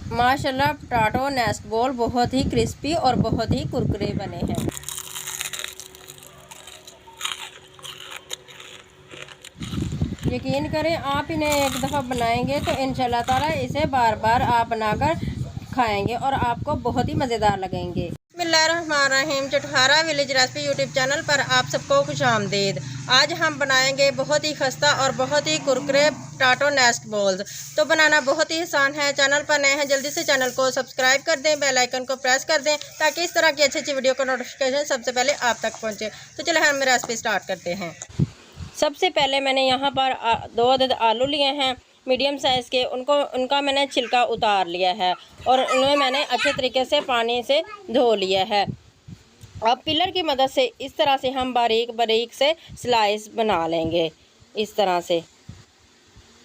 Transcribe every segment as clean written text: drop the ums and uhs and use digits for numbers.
माशाल्लाह potato nest ball बहुत ही crispy और बहुत ही कुरकुरे बने हैं। यकीन करें आप इन्हें एक दफ़ा बनाएंगे तो इंशाल्लाह ताला इसे बार बार आप बनाकर खाएंगे और आपको बहुत ही मज़ेदार लगेंगे। बिस्मिल्लाहिर्रहमानिर्रहीम। चटखारा विलेज रेसिपी यूट्यूब चैनल पर आप सबको खुशामदीद। आज हम बनाएंगे बहुत ही खस्ता और बहुत ही कुरकुरे पोटैटो नेस्ट बॉल्स। तो बनाना बहुत ही आसान है। चैनल पर नए हैं जल्दी से चैनल को सब्सक्राइब कर दें, बेल आइकन को प्रेस कर दें ताकि इस तरह की अच्छी अच्छी वीडियो का नोटिफिकेशन सबसे पहले आप तक पहुँचे। तो चलिए हम रेसिपी स्टार्ट करते हैं। सबसे पहले मैंने यहाँ पर 2 अदद आलू लिए हैं मीडियम साइज़ के। उनका मैंने छिलका उतार लिया है और उन्हें मैंने अच्छे तरीके से पानी से धो लिया है। अब पिलर की मदद से इस तरह से हम बारीक बारीक से स्लाइस बना लेंगे। इस तरह से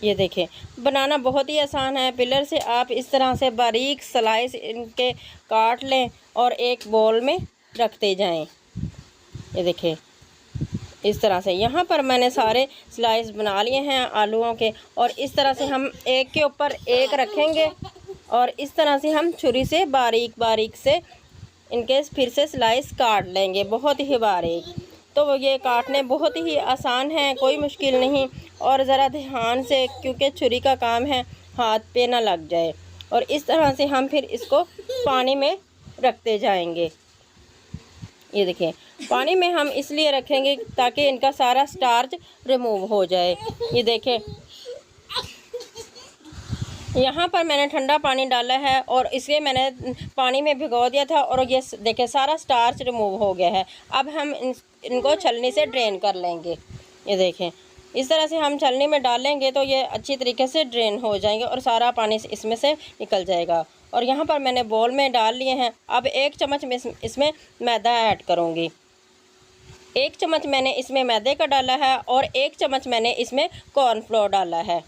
ये देखें, बनाना बहुत ही आसान है। पिलर से आप इस तरह से बारीक स्लाइस इनके काट लें और एक बोल में रखते जाएं। ये देखें इस तरह से। यहाँ पर मैंने सारे स्लाइस बना लिए हैं आलूओं के और इस तरह से हम एक के ऊपर एक रखेंगे और इस तरह से हम छुरी से बारीक बारीक से इनके फिर से स्लाइस काट लेंगे, बहुत ही बारीक। तो ये काटने बहुत ही आसान है, कोई मुश्किल नहीं। और ज़रा ध्यान से, क्योंकि छुरी का काम है, हाथ पे ना लग जाए। और इस तरह से हम फिर इसको पानी में रखते जाएंगे। ये देखिए, पानी में हम इसलिए रखेंगे ताकि इनका सारा स्टार्च रिमूव हो जाए। ये देखें, यहाँ पर मैंने ठंडा पानी डाला है और इसे मैंने पानी में भिगो दिया था और ये देखें सारा स्टार्च रिमूव हो गया है। अब हम इनको छलनी से ड्रेन कर लेंगे। ये देखें, इस तरह से हम छलनी में डालेंगे तो ये अच्छी तरीके से ड्रेन हो जाएंगे और सारा पानी इसमें से निकल जाएगा। और यहाँ पर मैंने बोल में डाल लिए हैं। अब 1 चम्मच में इसमें मैदा ऐड करूँगी। 1 चम्मच मैंने इसमें मैदे का डाला है और 1 चम्मच मैंने इसमें कॉर्नफ्लोर डाला है।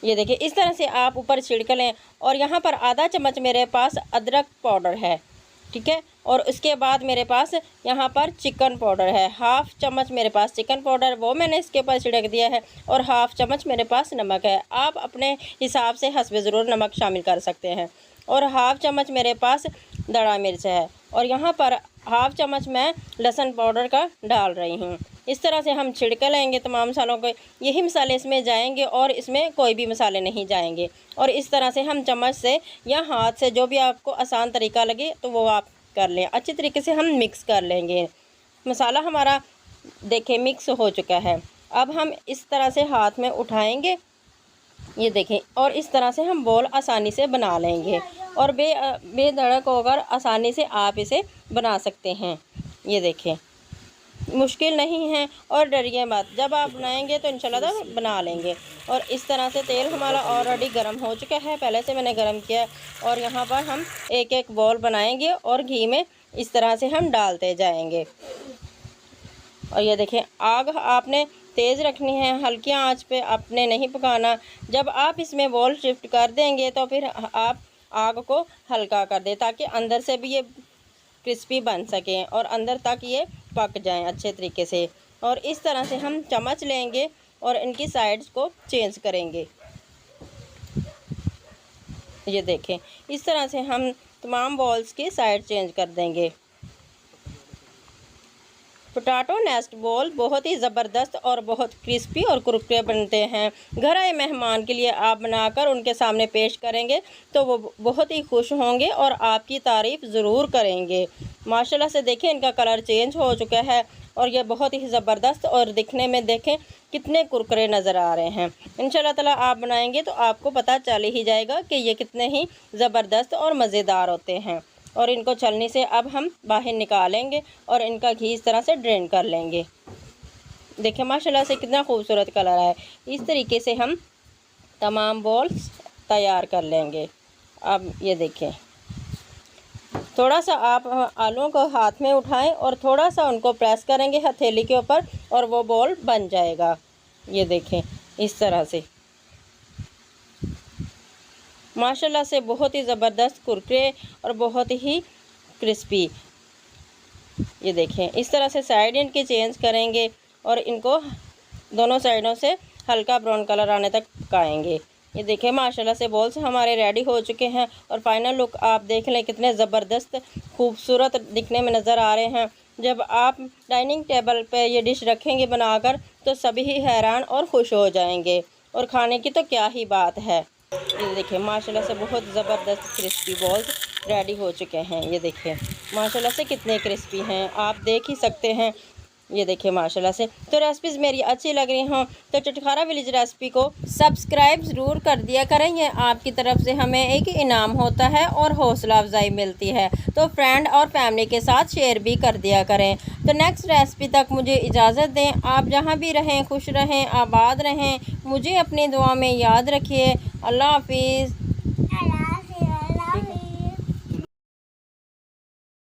ये देखिए, इस तरह से आप ऊपर छिड़क लें। और यहाँ पर आधा चम्मच मेरे पास अदरक पाउडर है, ठीक है। और उसके बाद मेरे पास यहाँ पर चिकन पाउडर है, 1/2 चम्मच मेरे पास चिकन पाउडर, वो मैंने इसके ऊपर छिड़क दिया है। और 1/2 चम्मच मेरे पास नमक है। आप अपने हिसाब से हस्बे ज़रूर नमक शामिल कर सकते हैं। और 1/2 चम्मच मेरे पास दड़ा मिर्च है। और यहाँ पर 1/2 चम्मच मैं लहसुन पाउडर का डाल रही हूँ। इस तरह से हम छिड़क लेंगे तमाम मसालों को। यही मसाले इसमें जाएंगे और इसमें कोई भी मसाले नहीं जाएंगे। और इस तरह से हम चम्मच से या हाथ से, जो भी आपको आसान तरीका लगे तो वो आप कर लें। अच्छी तरीके से हम मिक्स कर लेंगे। मसाला हमारा देखें मिक्स हो चुका है। अब हम इस तरह से हाथ में उठाएंगे, ये देखें, और इस तरह से हम बॉल आसानी से बना लेंगे। और बेधड़क होकर आसानी से आप इसे बना सकते हैं। ये देखें, मुश्किल नहीं है और डरिए मत, जब आप बनाएंगे तो इंशाल्लाह बना लेंगे। और इस तरह से तेल हमारा ऑलरेडी गर्म हो चुका है, पहले से मैंने गर्म किया है। और यहाँ पर हम एक एक बॉल बनाएंगे और घी में इस तरह से हम डालते जाएंगे। और ये देखें, आग आपने तेज़ रखनी है, हल्की आंच पे आपने नहीं पकाना। जब आप इसमें बॉल शिफ्ट कर देंगे तो फिर आप आग को हल्का कर दें ताकि अंदर से भी ये क्रिस्पी बन सकें और अंदर तक ये पक जाएं अच्छे तरीके से। और इस तरह से हम चम्मच लेंगे और इनकी साइड्स को चेंज करेंगे। ये देखें, इस तरह से हम तमाम बॉल्स की साइड चेंज कर देंगे। पोटैटो नेस्ट बॉल बहुत ही ज़बरदस्त और बहुत क्रिस्पी और कुरकुरे बनते हैं। घर आए मेहमान के लिए आप बनाकर उनके सामने पेश करेंगे तो वो बहुत ही खुश होंगे और आपकी तारीफ़ ज़रूर करेंगे। माशाल्लाह से देखें, इनका कलर चेंज हो चुका है और ये बहुत ही ज़बरदस्त और दिखने में देखें कितने कुरकुरे नज़र आ रहे हैं। इंशाल्लाह ताला आप बनाएंगे तो आपको पता चल ही जाएगा कि ये कितने ही ज़बरदस्त और मज़ेदार होते हैं। और इनको छलनी से अब हम बाहर निकालेंगे और इनका घी इस तरह से ड्रेन कर लेंगे। देखिए माशाल्लाह से कितना खूबसूरत कलर है। इस तरीके से हम तमाम बॉल्स तैयार कर लेंगे। अब ये देखें, थोड़ा सा आप आलूओं को हाथ में उठाएं और थोड़ा सा उनको प्रेस करेंगे हथेली के ऊपर और वो बॉल बन जाएगा। ये देखें, इस तरह से माशाल्लाह से बहुत ही ज़बरदस्त कुरकुरे और बहुत ही क्रिस्पी। ये देखें, इस तरह से साइड इनकी चेंज करेंगे और इनको दोनों साइडों से हल्का ब्राउन कलर आने तक पकाएंगे। ये देखिए माशाल्लाह से बॉल्स हमारे रेडी हो चुके हैं और फाइनल लुक आप देख लें कितने ज़बरदस्त खूबसूरत दिखने में नज़र आ रहे हैं। जब आप डाइनिंग टेबल पे ये डिश रखेंगे बनाकर तो सभी ही हैरान और खुश हो जाएंगे, और खाने की तो क्या ही बात है। ये देखिए माशाल्लाह से बहुत ज़बरदस्त क्रिस्पी बॉल्स रेडी हो चुके हैं। ये देखिए माशाल्लाह से कितने क्रिस्पी हैं, आप देख ही सकते हैं। ये देखिए माशाल्लाह से। तो रेसिपीज़ मेरी अच्छी लग रही हों तो चटखारा विलेज रेसिपी को सब्सक्राइब ज़रूर कर दिया करें, ये आपकी तरफ से हमें एक इनाम होता है और हौसला अफजाई मिलती है। तो फ्रेंड और फैमिली के साथ शेयर भी कर दिया करें। तो नेक्स्ट रेसिपी तक मुझे इजाज़त दें। आप जहाँ भी रहें खुश रहें, आबाद रहें, मुझे अपनी दुआ में याद रखिए। अल्लाह हाफिज़।